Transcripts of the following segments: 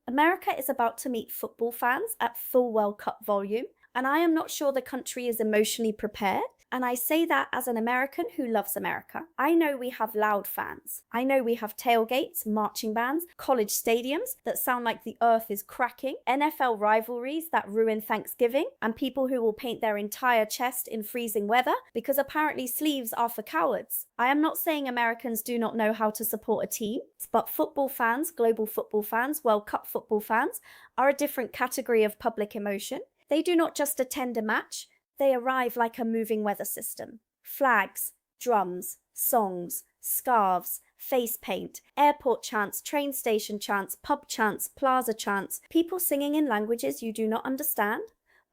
America is about to meet football fans at full World Cup volume, and I am not sure the country is emotionally prepared. And I say that as an American who loves America. I know we have loud fans. I know we have tailgates, marching bands, college stadiums that sound like the earth is cracking, NFL rivalries that ruin Thanksgiving, and people who will paint their entire chest in freezing weather because apparently sleeves are for cowards. I am not saying Americans do not know how to support a team, but football fans, global football fans, World Cup football fans, are a different category of public emotion. They do not just attend a match, they arrive like a moving weather system. Flags, drums, songs, scarves, face paint, airport chants, train station chants, pub chants, plaza chants, people singing in languages you do not understand,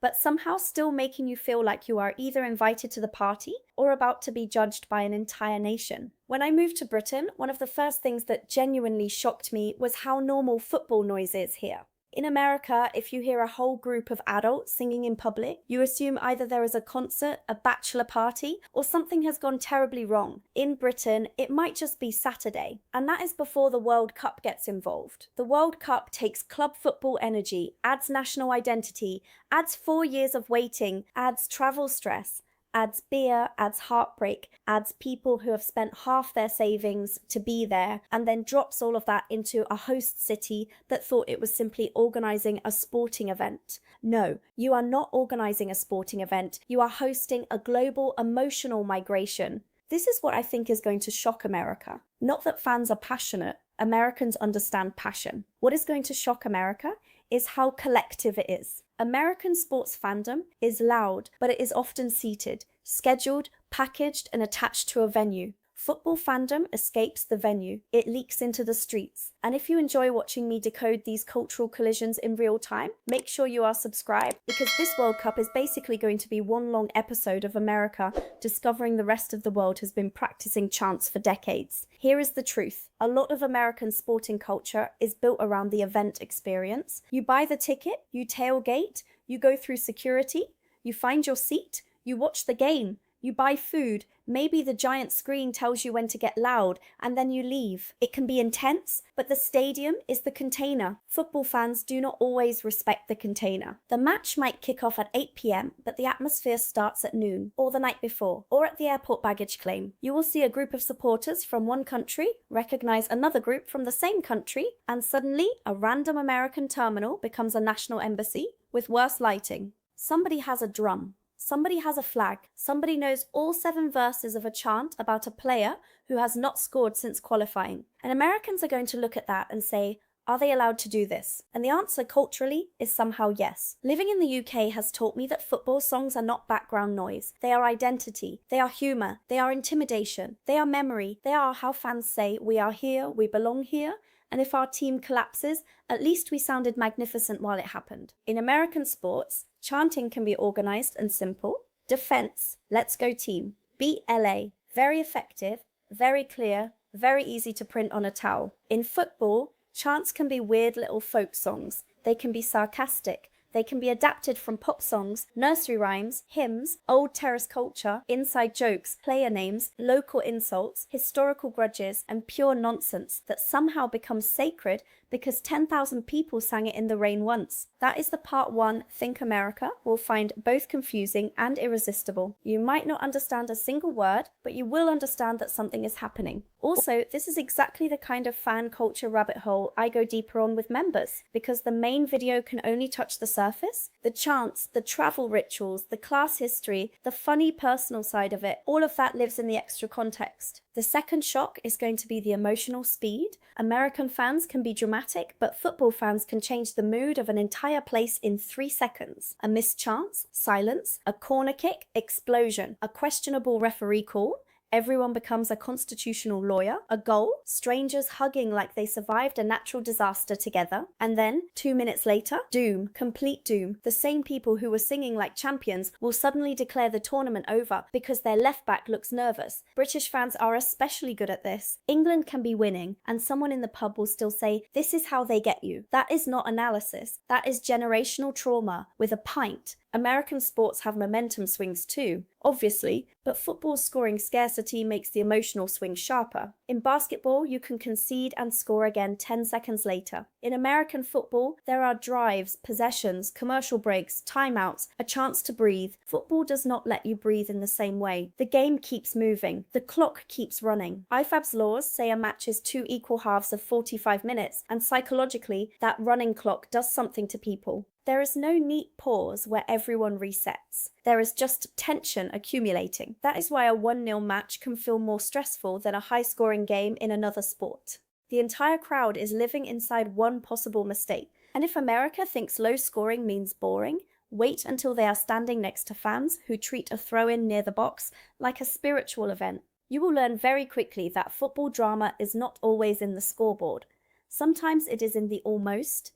but somehow still making you feel like you are either invited to the party or about to be judged by an entire nation. When I moved to Britain, one of the first things that genuinely shocked me was how normal football noise is here. In America, if you hear a whole group of adults singing in public, you assume either there is a concert, a bachelor party, or something has gone terribly wrong. In Britain, it might just be Saturday, and that is before the World Cup gets involved. The World Cup takes club football energy, adds national identity, adds 4 years of waiting, adds travel stress, adds beer, adds heartbreak, adds people who have spent half their savings to be there, and then drops all of that into a host city that thought it was simply organising a sporting event. No, you are not organising a sporting event, you are hosting a global emotional migration. This is what I think is going to shock America. Not that fans are passionate, Americans understand passion. What is going to shock America is how collective it is. American sports fandom is loud, but it is often seated, scheduled, packaged, and attached to a venue. Football fandom escapes the venue. It leaks into the streets. And if you enjoy watching me decode these cultural collisions in real time, make sure you are subscribed, because this World Cup is basically going to be one long episode of America discovering the rest of the world has been practicing chants for decades. Here is the truth. A lot of American sporting culture is built around the event experience. You buy the ticket, you tailgate, you go through security, you find your seat, you watch the game, you buy food, maybe the giant screen tells you when to get loud, and then you leave. It can be intense, but the stadium is the container. Football fans do not always respect the container. The match might kick off at 8 p.m, but the atmosphere starts at noon, or the night before, or at the airport baggage claim. You will see a group of supporters from one country recognize another group from the same country, and suddenly a random American terminal becomes a national embassy with worse lighting. Somebody has a drum. Somebody has a flag. Somebody knows all 7 verses of a chant about a player who has not scored since qualifying. And Americans are going to look at that and say, are they allowed to do this? And the answer culturally is somehow yes. Living in the UK has taught me that football songs are not background noise. They are identity. They are humour. They are intimidation. They are memory. They are how fans say, we are here, we belong here. And if our team collapses, at least we sounded magnificent while it happened. In American sports, chanting can be organised and simple. Defense, let's go team. Beat LA, very effective, very clear, very easy to print on a towel. In football, chants can be weird little folk songs. They can be sarcastic. They can be adapted from pop songs, nursery rhymes, hymns, old terrace culture, inside jokes, player names, local insults, historical grudges, and pure nonsense that somehow becomes sacred because 10,000 people sang it in the rain once. That is the part 1 Think America will find both confusing and irresistible. You might not understand a single word, but you will understand that something is happening. Also, this is exactly the kind of fan culture rabbit hole I go deeper on with members, because the main video can only touch the surface. The chants, the travel rituals, the class history, the funny personal side of it, all of that lives in the extra context. The second shock is going to be the emotional speed. American fans can be dramatic, but football fans can change the mood of an entire place in 3 seconds. A missed chance, silence, a corner kick, explosion, a questionable referee call, everyone becomes a constitutional lawyer, a goal, strangers hugging like they survived a natural disaster together, and then, 2 minutes later, doom, complete doom. The same people who were singing like champions will suddenly declare the tournament over because their left back looks nervous. British fans are especially good at this. England can be winning, and someone in the pub will still say, this is how they get you. That is not analysis. That is generational trauma with a pint. American sports have momentum swings too, obviously, but football's scoring scarcity makes the emotional swing sharper. In basketball, you can concede and score again 10 seconds later. In American football, there are drives, possessions, commercial breaks, timeouts, a chance to breathe. Football does not let you breathe in the same way. The game keeps moving. The clock keeps running. IFAB's laws say a match is 2 equal halves of 45 minutes, and psychologically, that running clock does something to people. There is no neat pause where everyone resets. There is just tension accumulating. That is why a 1-0 match can feel more stressful than a high-scoring game in another sport. The entire crowd is living inside one possible mistake. And if America thinks low scoring means boring, wait until they are standing next to fans who treat a throw-in near the box like a spiritual event. You will learn very quickly that football drama is not always in the scoreboard. Sometimes it is in the almost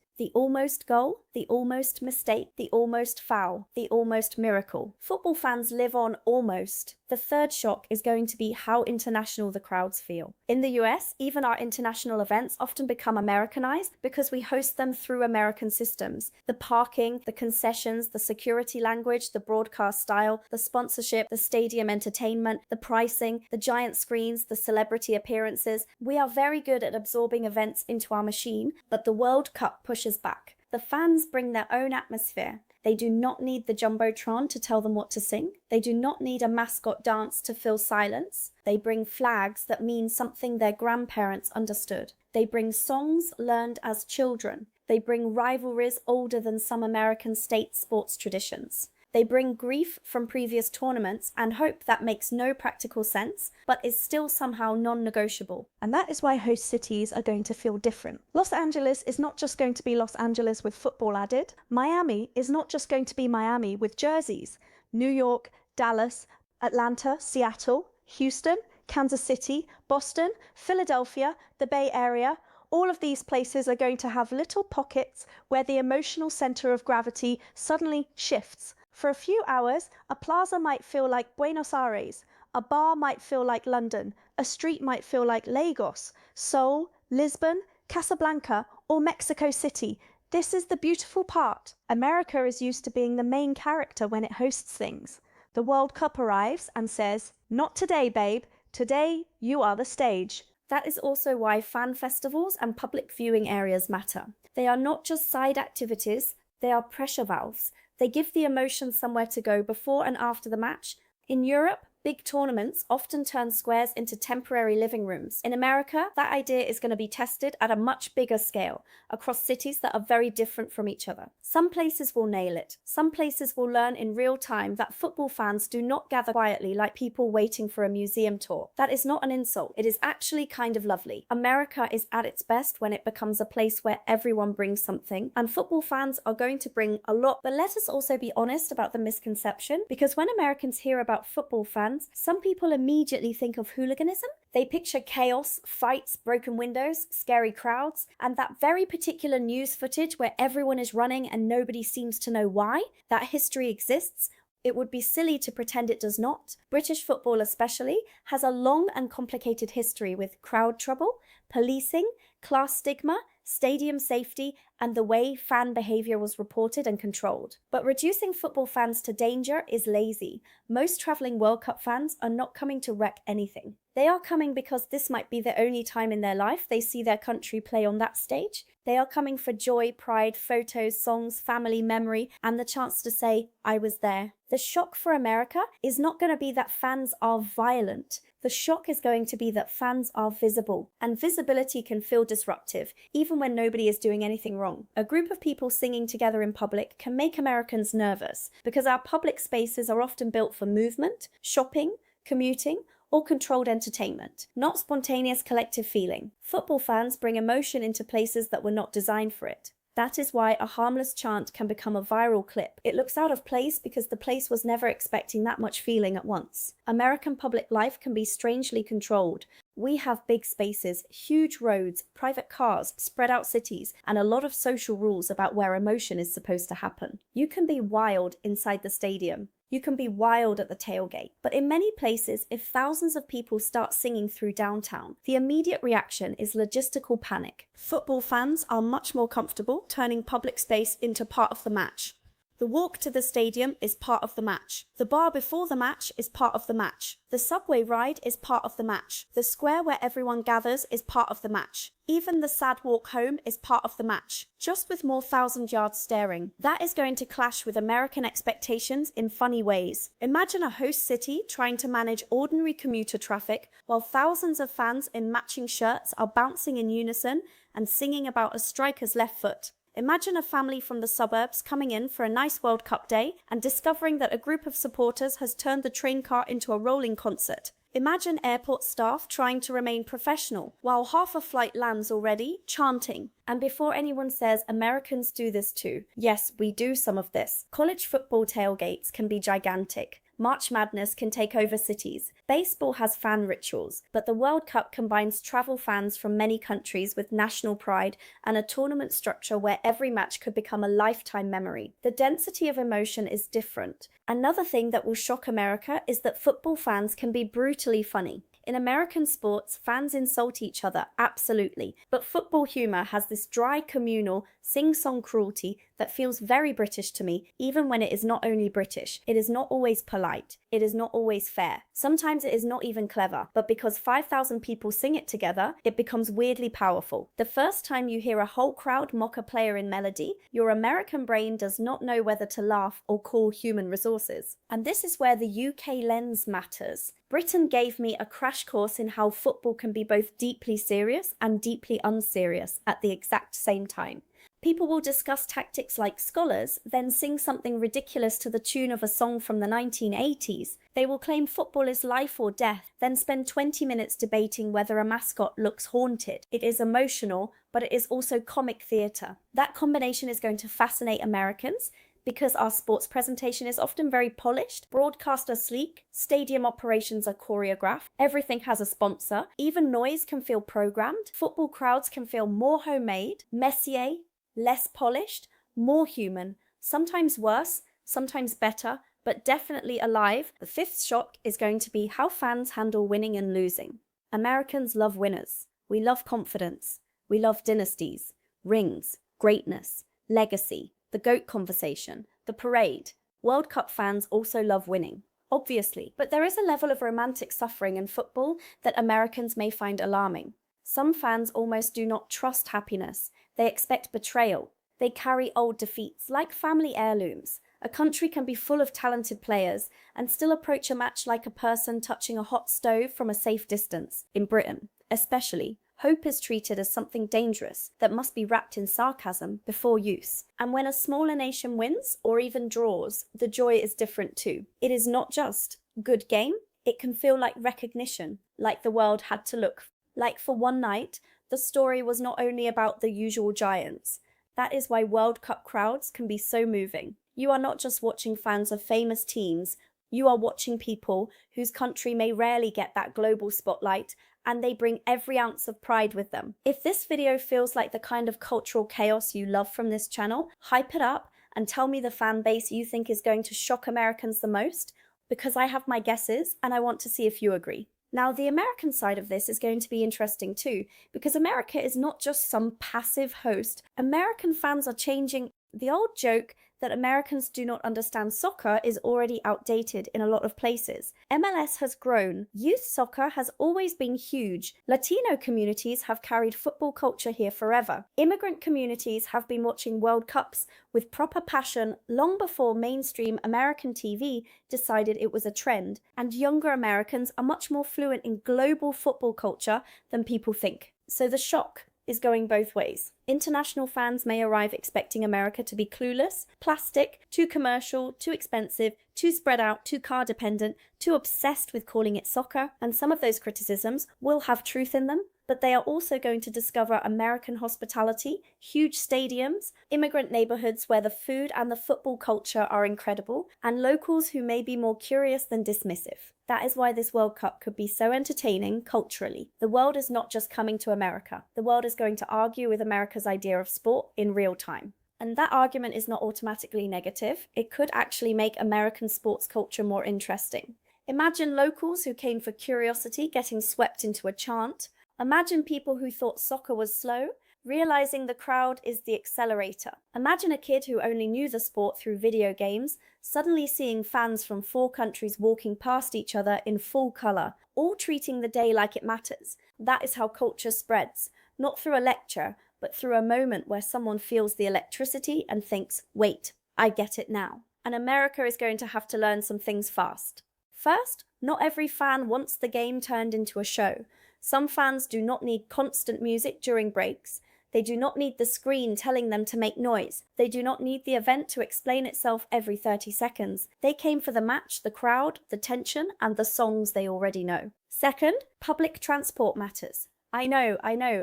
goal, the almost mistake, the almost foul, the almost miracle. Football fans live on almost. The third shock is going to be how international the crowds feel. In the US, even our international events often become Americanized because we host them through American systems. The parking, the concessions, the security language, the broadcast style, the sponsorship, the stadium entertainment, the pricing, the giant screens, the celebrity appearances. We are very good at absorbing events into our machine, but the World Cup pushes back. The fans bring their own atmosphere. They do not need the Jumbotron to tell them what to sing. They do not need a mascot dance to fill silence. They bring flags that mean something their grandparents understood. They bring songs learned as children. They bring rivalries older than some American state sports traditions. They bring grief from previous tournaments and hope that makes no practical sense, but is still somehow non-negotiable. And that is why host cities are going to feel different. Los Angeles is not just going to be Los Angeles with football added. Miami is not just going to be Miami with jerseys. New York, Dallas, Atlanta, Seattle, Houston, Kansas City, Boston, Philadelphia, the Bay Area, all of these places are going to have little pockets where the emotional center of gravity suddenly shifts. For a few hours, a plaza might feel like Buenos Aires, a bar might feel like London, a street might feel like Lagos, Seoul, Lisbon, Casablanca, or Mexico City. This is the beautiful part. America is used to being the main character when it hosts things. The World Cup arrives and says, "Not today, babe. Today, you are the stage." That is also why fan festivals and public viewing areas matter. They are not just side activities, they are pressure valves. They give the emotion somewhere to go before and after the match. In Europe, big tournaments often turn squares into temporary living rooms. In America, that idea is going to be tested at a much bigger scale, across cities that are very different from each other. Some places will nail it. Some places will learn in real time that football fans do not gather quietly like people waiting for a museum tour. That is not an insult. It is actually kind of lovely. America is at its best when it becomes a place where everyone brings something, and football fans are going to bring a lot. But let us also be honest about the misconception, because when Americans hear about football fans, some people immediately think of hooliganism. They picture chaos, fights, broken windows, scary crowds, and that very particular news footage where everyone is running and nobody seems to know why. That history exists. It would be silly to pretend it does not. British football especially has a long and complicated history with crowd trouble, policing, class stigma, stadium safety, and the way fan behavior was reported and controlled. But reducing football fans to danger is lazy. Most traveling World Cup fans are not coming to wreck anything. They are coming because this might be the only time in their life they see their country play on that stage. They are coming for joy, pride, photos, songs, family, memory, and the chance to say, "I was there." The shock for America is not going to be that fans are violent. The shock is going to be that fans are visible, and visibility can feel disruptive, even when nobody is doing anything wrong. A group of people singing together in public can make Americans nervous, because our public spaces are often built for movement, shopping, commuting, or controlled entertainment, not spontaneous collective feeling. Football fans bring emotion into places that were not designed for it. That is why a harmless chant can become a viral clip. It looks out of place because the place was never expecting that much feeling at once. American public life can be strangely controlled. We have big spaces, huge roads, private cars, spread out cities, and a lot of social rules about where emotion is supposed to happen. You can be wild inside the stadium. You can be wild at the tailgate. But in many places, if thousands of people start singing through downtown, the immediate reaction is logistical panic. Football fans are much more comfortable turning public space into part of the match. The walk to the stadium is part of the match. The bar before the match is part of the match. The subway ride is part of the match. The square where everyone gathers is part of the match. Even the sad walk home is part of the match, just with more thousand-yard staring. That is going to clash with American expectations in funny ways. Imagine a host city trying to manage ordinary commuter traffic while thousands of fans in matching shirts are bouncing in unison and singing about a striker's left foot. Imagine a family from the suburbs coming in for a nice World Cup day and discovering that a group of supporters has turned the train car into a rolling concert. Imagine airport staff trying to remain professional while half a flight lands already, chanting. And before anyone says Americans do this too, yes, we do some of this. College football tailgates can be gigantic. March Madness can take over cities. Baseball has fan rituals, but the World Cup combines travel fans from many countries with national pride and a tournament structure where every match could become a lifetime memory. The density of emotion is different. Another thing that will shock America is that football fans can be brutally funny. In American sports, fans insult each other, absolutely, but football humour has this dry, communal, sing-song cruelty that feels very British to me, even when it is not only British. It is not always polite. It is not always fair. Sometimes it is not even clever, but because 5,000 people sing it together, it becomes weirdly powerful. The first time you hear a whole crowd mock a player in melody, your American brain does not know whether to laugh or call human resources. And this is where the UK lens matters. Britain gave me a crash course in how football can be both deeply serious and deeply unserious at the exact same time. People will discuss tactics like scholars, then sing something ridiculous to the tune of a song from the 1980s. They will claim football is life or death, then spend 20 minutes debating whether a mascot looks haunted. It is emotional, but it is also comic theatre. That combination is going to fascinate Americans, because our sports presentation is often very polished, broadcast are sleek, stadium operations are choreographed, everything has a sponsor, even noise can feel programmed, football crowds can feel more homemade, messier, less polished, more human, sometimes worse, sometimes better, but definitely alive. The fifth shock is going to be how fans handle winning and losing. Americans love winners. We love confidence. We love dynasties, rings, greatness, legacy, the GOAT conversation, the parade. World Cup fans also love winning, obviously, but there is a level of romantic suffering in football that Americans may find alarming. Some fans almost do not trust happiness. They expect betrayal. They carry old defeats, like family heirlooms. A country can be full of talented players and still approach a match like a person touching a hot stove from a safe distance. In Britain, especially, hope is treated as something dangerous that must be wrapped in sarcasm before use. And when a smaller nation wins, or even draws, the joy is different too. It is not just good game, it can feel like recognition, like the world had to look. Like for one night, the story was not only about the usual giants. That is why World Cup crowds can be so moving. You are not just watching fans of famous teams, you are watching people whose country may rarely get that global spotlight, and they bring every ounce of pride with them. If this video feels like the kind of cultural chaos you love from this channel, hype it up and tell me the fan base you think is going to shock Americans the most, because I have my guesses and I want to see if you agree. Now, the American side of this is going to be interesting too, because America is not just some passive host. American fans are changing. The old joke that Americans do not understand soccer is already outdated in a lot of places. MLS has grown. Youth soccer has always been huge. Latino communities have carried football culture here forever. Immigrant communities have been watching World Cups with proper passion long before mainstream American TV decided it was a trend. And younger Americans are much more fluent in global football culture than people think. So the shock is going both ways. International fans may arrive expecting America to be clueless, plastic, too commercial, too expensive, too spread out, too car dependent, too obsessed with calling it soccer, and some of those criticisms will have truth in them, but they are also going to discover American hospitality, huge stadiums, immigrant neighborhoods where the food and the football culture are incredible, and locals who may be more curious than dismissive. That is why this World Cup could be so entertaining culturally. The world is not just coming to America. The world is going to argue with America's idea of sport in real time. And that argument is not automatically negative. It could actually make American sports culture more interesting. Imagine locals who came for curiosity getting swept into a chant. Imagine people who thought soccer was slow Realizing the crowd is the accelerator. Imagine a kid who only knew the sport through video games, suddenly seeing fans from 4 countries walking past each other in full color, all treating the day like it matters. That is how culture spreads, not through a lecture, but through a moment where someone feels the electricity and thinks, wait, I get it now. And America is going to have to learn some things fast. First, not every fan wants the game turned into a show. Some fans do not need constant music during breaks. They do not need the screen telling them to make noise. They do not need the event to explain itself every 30 seconds. They came for the match, the crowd, the tension, and the songs they already know. Second, public transport matters. I know,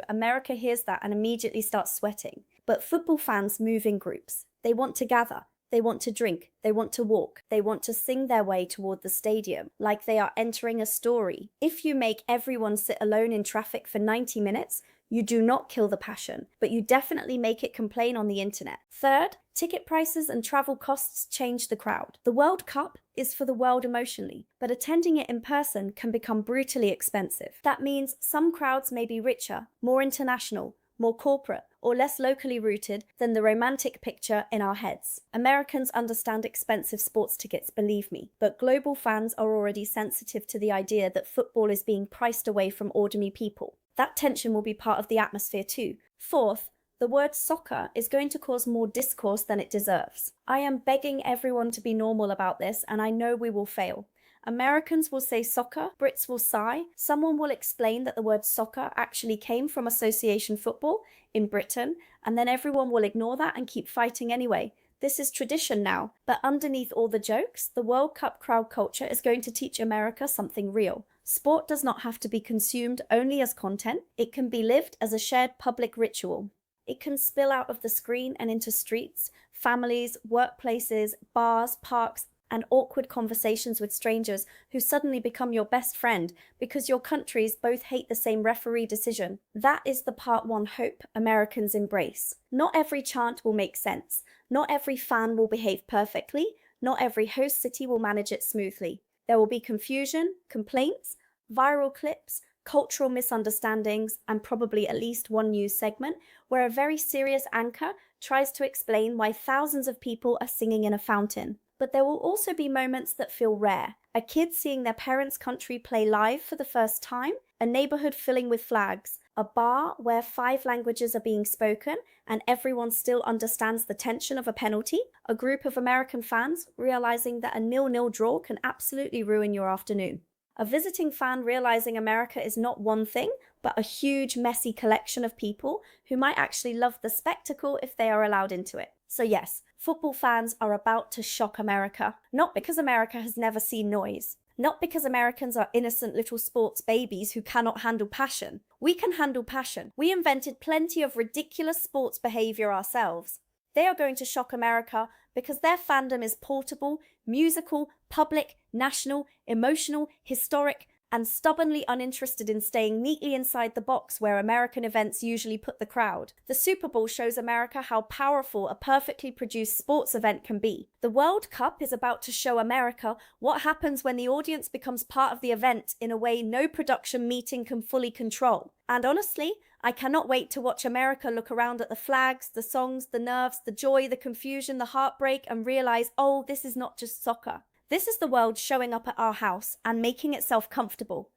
America hears that and immediately starts sweating. But football fans move in groups. They want to gather. They want to drink, they want to walk, they want to sing their way toward the stadium, like they are entering a story. If you make everyone sit alone in traffic for 90 minutes, you do not kill the passion, but you definitely make it complain on the internet. Third, ticket prices and travel costs change the crowd. The World Cup is for the world emotionally, but attending it in person can become brutally expensive. That means some crowds may be richer, more international, more corporate, or less locally rooted than the romantic picture in our heads. Americans understand expensive sports tickets, believe me, but global fans are already sensitive to the idea that football is being priced away from ordinary people. That tension will be part of the atmosphere too. Fourth, the word soccer is going to cause more discourse than it deserves. I am begging everyone to be normal about this, and I know we will fail. Americans will say soccer, Brits will sigh, someone will explain that the word soccer actually came from association football in Britain, and then everyone will ignore that and keep fighting anyway. This is tradition now, but underneath all the jokes, the World Cup crowd culture is going to teach America something real. Sport does not have to be consumed only as content, it can be lived as a shared public ritual. It can spill out of the screen and into streets, families, workplaces, bars, parks, and awkward conversations with strangers who suddenly become your best friend because your countries both hate the same referee decision. That is the part one hope Americans embrace. Not every chant will make sense. Not every fan will behave perfectly. Not every host city will manage it smoothly. There will be confusion, complaints, viral clips, cultural misunderstandings, and probably at least one news segment where a very serious anchor tries to explain why thousands of people are singing in a fountain. But there will also be moments that feel rare. A kid seeing their parents' country play live for the first time, a neighborhood filling with flags, a bar where 5 languages are being spoken and everyone still understands the tension of a penalty, a group of American fans realizing that a 0-0 draw can absolutely ruin your afternoon. A visiting fan realizing America is not one thing, but a huge, messy collection of people who might actually love the spectacle if they are allowed into it. So yes, football fans are about to shock America, not because America has never seen noise, not because Americans are innocent little sports babies who cannot handle passion. We can handle passion. We invented plenty of ridiculous sports behavior ourselves. They are going to shock America because their fandom is portable, musical, public, national, emotional, historic, and stubbornly uninterested in staying neatly inside the box where American events usually put the crowd. The Super Bowl shows America how powerful a perfectly produced sports event can be. The World Cup is about to show America what happens when the audience becomes part of the event in a way no production meeting can fully control. And honestly, I cannot wait to watch America look around at the flags, the songs, the nerves, the joy, the confusion, the heartbreak, and realize, oh, this is not just soccer. This is the world showing up at our house and making itself comfortable.